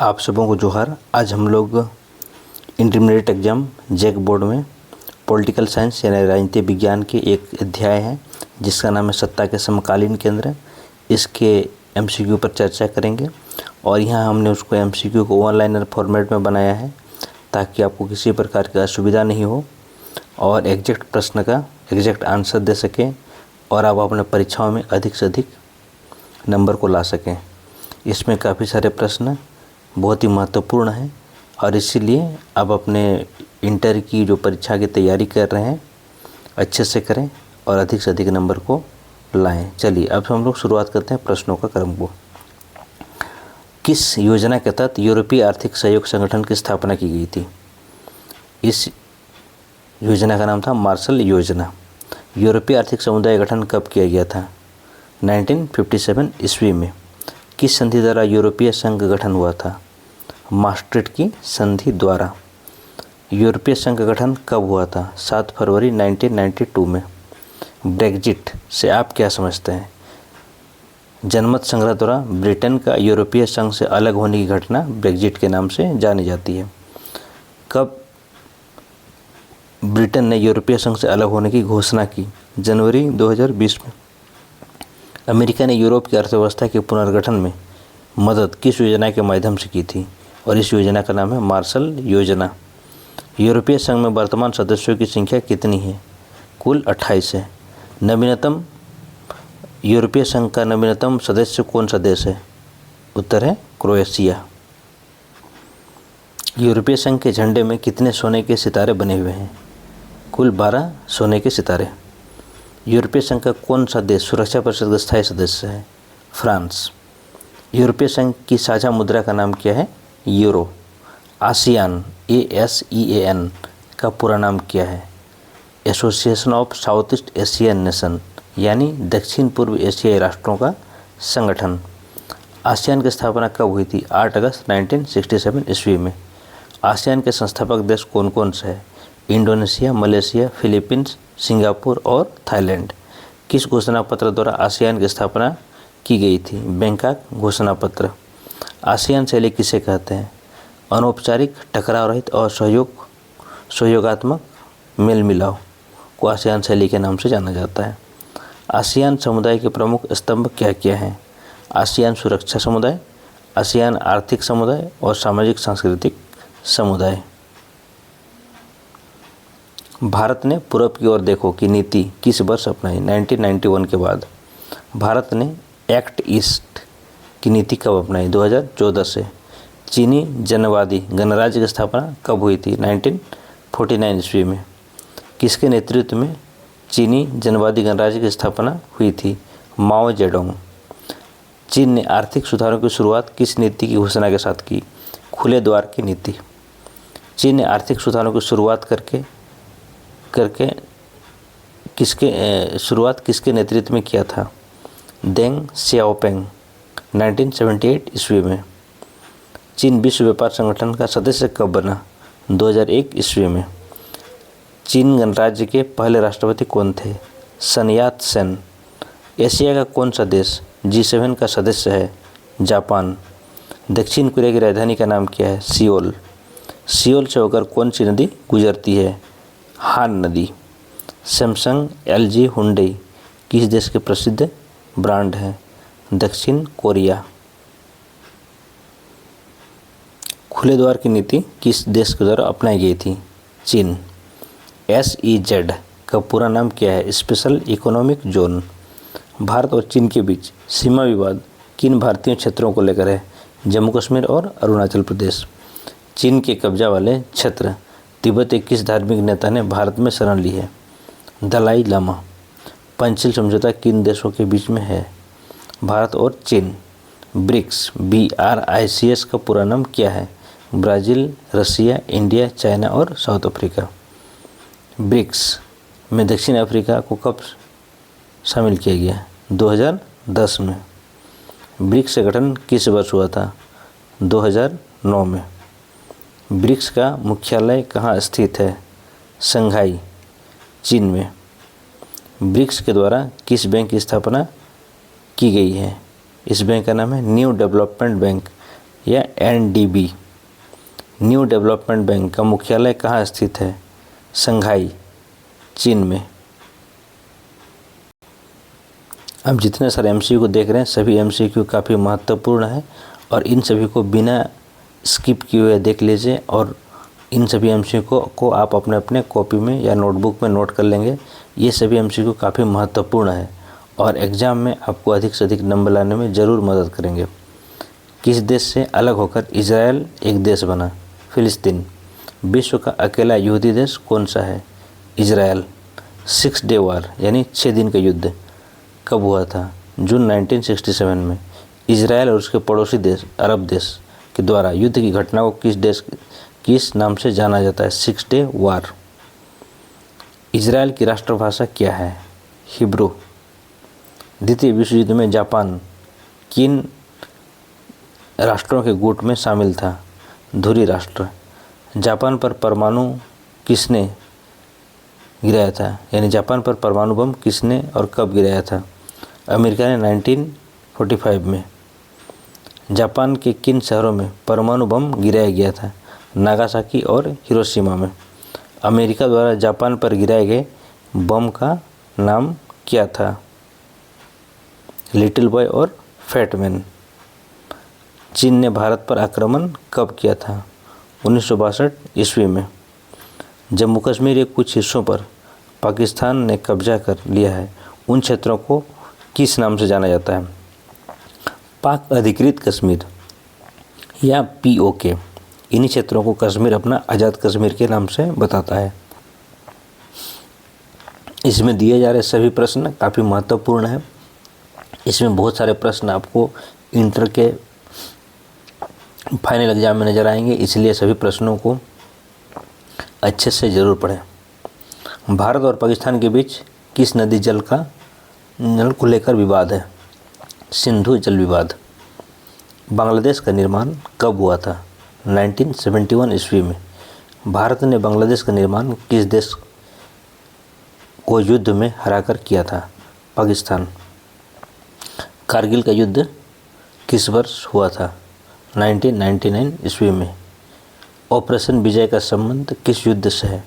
आप सबों को जोहार। आज हम लोग इंटरमीडिएट एग्जाम जैक बोर्ड में पॉलिटिकल साइंस यानी राजनीति विज्ञान के एक अध्याय है जिसका नाम है सत्ता के समकालीन केंद्र। इसके एमसीक्यू पर चर्चा करेंगे और यहाँ हमने उसको एमसीक्यू को ऑनलाइनर फॉर्मेट में बनाया है ताकि आपको किसी प्रकार की असुविधा नहीं हो और एग्जैक्ट प्रश्न का एग्जैक्ट आंसर दे सकें और आप अपने परीक्षाओं में अधिक से अधिक नंबर को ला सकें। इसमें काफ़ी सारे प्रश्न बहुत ही महत्वपूर्ण है और इसीलिए आप अपने इंटर की जो परीक्षा की तैयारी कर रहे हैं अच्छे से करें और अधिक से अधिक नंबर को लाएं। चलिए अब हम लोग शुरुआत करते हैं प्रश्नों का क्रम को। किस योजना के तहत यूरोपीय आर्थिक सहयोग संगठन की स्थापना की गई थी? इस योजना का नाम था मार्शल योजना। यूरोपीय आर्थिक समुदाय गठन कब किया गया था? 1957 ईस्वी में। किस संधि द्वारा यूरोपीय संघ गठन हुआ था? मास्ट्रिक्ट की संधि द्वारा। यूरोपीय संघ गठन कब हुआ था? 7 फरवरी 1992 में। ब्रेग्जिट से आप क्या समझते हैं? जनमत संग्रह द्वारा ब्रिटेन का यूरोपीय संघ से अलग होने की घटना ब्रेग्जिट के नाम से जानी जाती है। कब ब्रिटेन ने यूरोपीय संघ से अलग होने की घोषणा की? जनवरी 2020 में। अमेरिका ने यूरोप की अर्थव्यवस्था के पुनर्गठन में मदद किस योजना के माध्यम से की थी? और इस योजना का नाम है मार्शल योजना। यूरोपीय संघ में वर्तमान सदस्यों की संख्या कितनी है? कुल 28 है। नवीनतम यूरोपीय संघ का नवीनतम सदस्य कौन सा देश है? उत्तर है क्रोएशिया। यूरोपीय संघ के झंडे में कितने सोने के सितारे बने हुए हैं? कुल 12 सोने के सितारे। यूरोपीय संघ का कौन सा देश सुरक्षा परिषद का स्थायी सदस्य है? फ्रांस। यूरोपीय संघ की साझा मुद्रा का नाम क्या है? यूरो। आसियान ASEAN का पूरा नाम क्या है? Association of south east Asian nation यानी दक्षिण पूर्व एशियाई राष्ट्रों का संगठन। आसियान की स्थापना कब हुई थी? 8 अगस्त 1967 ईस्वी में। आसियान के संस्थापक देश कौन कौन से हैं? इंडोनेशिया, मलेशिया, फिलीपींस, सिंगापुर और थाईलैंड। किस घोषणा पत्र द्वारा आसियान की स्थापना की गई थी? बैंकॉक घोषणा पत्र। आसियान शैली किसे कहते हैं? अनौपचारिक, टकराव रहित और सहयोगात्मक मेल मिलाव को आसियान शैली के नाम से जाना जाता है। आसियान समुदाय के प्रमुख स्तंभ क्या क्या हैं? आसियान सुरक्षा समुदाय, आसियान आर्थिक समुदाय और सामाजिक सांस्कृतिक समुदाय। भारत ने पूरब की ओर देखो की नीति किस वर्ष अपनाई? 1991 के बाद। भारत ने एक्ट ईस्ट की नीति कब अपनाई? 2014 से। चीनी जनवादी गणराज्य की स्थापना कब हुई थी? 1949 ईस्वी में। किसके नेतृत्व में चीनी जनवादी गणराज्य की स्थापना हुई थी? माओ जेडोंग। चीन ने आर्थिक सुधारों की शुरुआत किस नीति की घोषणा के साथ की? खुले द्वार की नीति। चीन ने आर्थिक सुधारों की शुरुआत किसके नेतृत्व में किया था? देंग सियाओपिंग 1978 ईस्वी में। चीन विश्व व्यापार संगठन का सदस्य कब बना? 2001 ईस्वी में। चीन गणराज्य के पहले राष्ट्रपति कौन थे? सन यात सेन। एशिया का कौन सा देश G7 का सदस्य है? जापान। दक्षिण कोरिया की राजधानी का नाम क्या है? सियोल। सियोल से होकर कौन सी नदी गुजरती है? हान नदी। सैमसंग, LG, हुंडई किस देश के प्रसिद्ध ब्रांड हैं? दक्षिण कोरिया। खुले द्वार की नीति किस देश के द्वारा अपनाई गई थी? चीन। SEZ का पूरा नाम क्या है? Special economic zone. भारत और चीन के बीच सीमा विवाद किन भारतीय क्षेत्रों को लेकर है? जम्मू कश्मीर और अरुणाचल प्रदेश। चीन के कब्जा वाले क्षेत्र तिब्बत के किस धार्मिक नेता ने भारत में शरण ली है? दलाई लामा। पंचशील समझौता किन देशों के बीच में है? भारत और चीन। ब्रिक्स BRICS का पूरा नाम क्या है? ब्राज़ील, रसिया, इंडिया, चाइना और साउथ अफ्रीका। ब्रिक्स में दक्षिण अफ्रीका को कब शामिल किया गया? 2010 में। ब्रिक्स का गठन किस वर्ष हुआ था? 2009 में। ब्रिक्स का मुख्यालय कहाँ स्थित है? शंघाई, चीन में। ब्रिक्स के द्वारा किस बैंक की स्थापना की गई है? इस बैंक का नाम है न्यू डेवलपमेंट बैंक। या NDB। न्यू डेवलपमेंट बैंक का मुख्यालय कहाँ स्थित है? शंघाई, चीन में। अब जितने सारे MCQ को देख रहे हैं सभी MCQ काफ़ी महत्वपूर्ण है और इन सभी को बिना स्किप किए हुए देख लीजिए और इन सभी MCQ को आप अपने अपने कॉपी में या नोटबुक में नोट कर लेंगे। ये सभी MCQ काफ़ी महत्वपूर्ण है और एग्ज़ाम में आपको अधिक से अधिक नंबर लाने में ज़रूर मदद करेंगे। किस देश से अलग होकर इजराइल एक देश बना? फिलिस्तीन। विश्व का अकेला यहूदी देश कौन सा है? इजराइल। 6 डे वार यानी 6 दिन का युद्ध कब हुआ था? जून 1967 में। इजराइल और उसके पड़ोसी देश अरब देश के द्वारा युद्ध की घटना को किस नाम से जाना जाता है? 6 डे वार। इजराइल की राष्ट्रभाषा क्या है? हिब्रू। द्वितीय विश्व युद्ध में जापान किन राष्ट्रों के गुट में शामिल था? धुरी राष्ट्र। जापान पर परमाणु किसने गिराया था? यानी जापान पर परमाणु बम किसने और कब गिराया था? अमेरिका ने 1945 में। जापान के किन शहरों में परमाणु बम गिराया गया था? नागासाकी और हिरोशिमा में। अमेरिका द्वारा जापान पर गिराए गए बम का नाम क्या था? लिटिल बॉय और फैट मैन। चीन ने भारत पर आक्रमण कब किया था? 1962 ईस्वी में। जम्मू कश्मीर के कुछ हिस्सों पर पाकिस्तान ने कब्जा कर लिया है, उन क्षेत्रों को किस नाम से जाना जाता है? पाक अधिकृत कश्मीर या POK। इन्हीं क्षेत्रों को कश्मीर अपना आज़ाद कश्मीर के नाम से बताता है। इसमें दिए जा रहे सभी प्रश्न काफ़ी महत्वपूर्ण हैं। इसमें बहुत सारे प्रश्न आपको इंटर के फाइनल एग्जाम में नज़र आएंगे, इसलिए सभी प्रश्नों को अच्छे से ज़रूर पढ़ें। भारत और पाकिस्तान के बीच किस नदी जल को लेकर विवाद है? सिंधु जल विवाद। बांग्लादेश का निर्माण कब हुआ था? 1971 ईस्वी में। भारत ने बांग्लादेश का निर्माण किस देश को युद्ध में हराकर किया था? पाकिस्तान। कारगिल का युद्ध किस वर्ष हुआ था? 1999 ईस्वी में। ऑपरेशन विजय का संबंध किस युद्ध से है?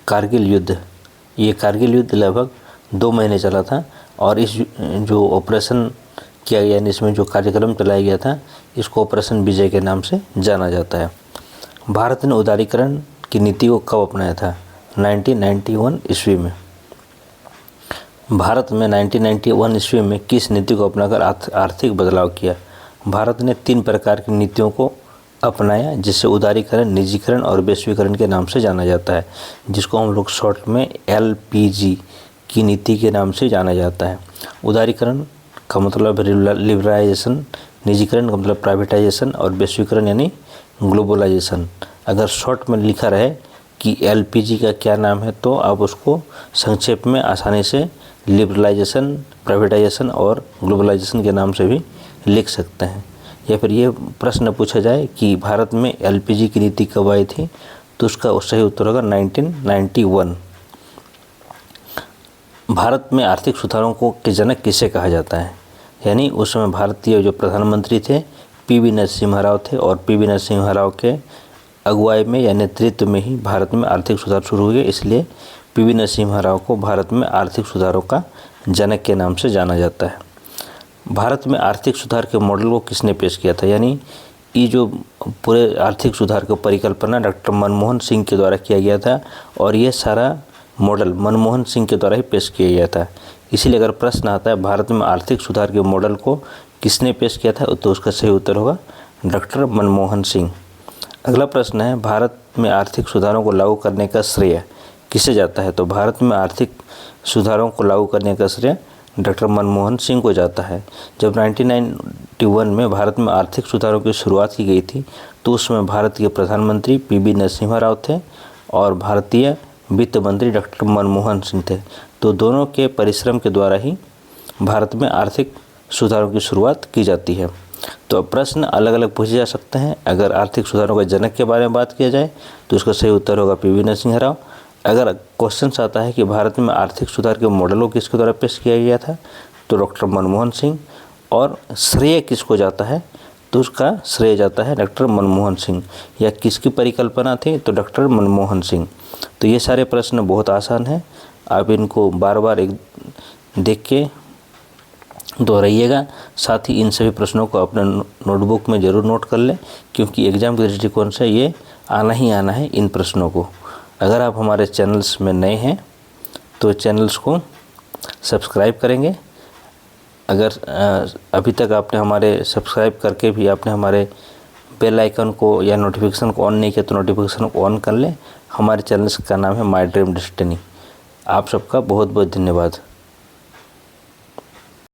कारगिल युद्ध। ये कारगिल युद्ध लगभग 2 महीने चला था और इस जो ऑपरेशन किया गया, यानी इसमें जो कार्यक्रम चलाया गया था, इसको ऑपरेशन विजय के नाम से जाना जाता है। भारत ने उदारीकरण की नीति को कब अपनाया था? 1991 ईस्वी में। भारत में 1991 ईस्वी में किस नीति को अपनाकर आर्थिक बदलाव किया? भारत ने 3 प्रकार की नीतियों को अपनाया, जिससे उदारीकरण, निजीकरण और वैश्वीकरण के नाम से जाना जाता है, जिसको हम लोग शॉर्ट में LPG की नीति के नाम से जाना जाता है। उदारीकरण का मतलब लिबरलाइजेशन, निजीकरण का मतलब प्राइवेटाइजेशन और वैश्वीकरण यानी ग्लोबलाइजेशन। अगर शॉर्ट में लिखा रहे कि LPG का क्या नाम है तो आप उसको संक्षेप में आसानी से लिबरलाइजेशन, प्राइवेटाइजेशन और ग्लोबलाइजेशन के नाम से भी लिख सकते हैं। या फिर ये प्रश्न पूछा जाए कि भारत में LPG की नीति कब आई थी, तो उसका सही उत्तर होगा 1991। भारत में आर्थिक सुधारों के जनक किसे कहा जाता है? यानी उस समय भारतीय जो प्रधानमंत्री थे PV नरसिम्हा राव थे और PV नरसिम्हा राव के अगुवाई में या नेतृत्व में ही भारत में आर्थिक सुधार शुरू हुए, इसलिए PV नरसिम्हा राव को भारत में आर्थिक सुधारों का जनक के नाम से जाना जाता है। भारत में आर्थिक सुधार के मॉडल को किसने पेश किया था? यानी ये जो पूरे आर्थिक सुधार की परिकल्पना डॉक्टर मनमोहन सिंह के द्वारा किया गया था और ये सारा मॉडल मनमोहन सिंह के द्वारा ही पेश किया गया था। इसीलिए अगर प्रश्न आता है भारत में आर्थिक सुधार के मॉडल को किसने पेश किया था, तो उसका सही उत्तर होगा डॉक्टर मनमोहन सिंह। अगला प्रश्न है भारत में आर्थिक सुधारों को लागू करने का श्रेय किसे जाता है? तो भारत में आर्थिक सुधारों को लागू करने का श्रेय डॉक्टर मनमोहन सिंह को जाता है। जब 1991 में भारत में आर्थिक सुधारों की शुरुआत की गई थी तो उस समय भारत के प्रधानमंत्री PV नरसिम्हा राव थे और भारतीय वित्त मंत्री डॉक्टर मनमोहन सिंह थे। तो दोनों के परिश्रम के द्वारा ही भारत में आर्थिक सुधारों की शुरुआत की जाती है। तो प्रश्न अलग अलग पूछे जा सकते हैं। अगर आर्थिक सुधारों के जनक के बारे में बात किया जाए तो उसका सही उत्तर होगा PV नरसिम्हा राव। अगर क्वेश्चन आता है कि भारत में आर्थिक सुधार के मॉडलों किसके द्वारा पेश किया गया था, तो डॉक्टर मनमोहन सिंह। और श्रेय किसको जाता है, तो उसका श्रेय जाता है डॉक्टर मनमोहन सिंह। या किसकी परिकल्पना थी? तो डॉक्टर मनमोहन सिंह। तो ये सारे प्रश्न बहुत आसान हैं, आप इनको बार बार एक देख के दोहराइएगा। साथ ही इन सभी प्रश्नों को अपने नोटबुक में ज़रूर नोट कर लें, क्योंकि एग्ज़ाम के दृष्टिकोण से ये आना ही आना है इन प्रश्नों को। अगर आप हमारे चैनल्स में नए हैं तो चैनल्स को सब्सक्राइब करेंगे। अगर अभी तक आपने हमारे सब्सक्राइब करके भी आपने हमारे बेल आइकन को या नोटिफिकेशन को ऑन नहीं किया तो नोटिफिकेशन को ऑन कर लें। हमारे चैनल्स का नाम है माय ड्रीम डेस्टिनी। आप सबका बहुत बहुत धन्यवाद।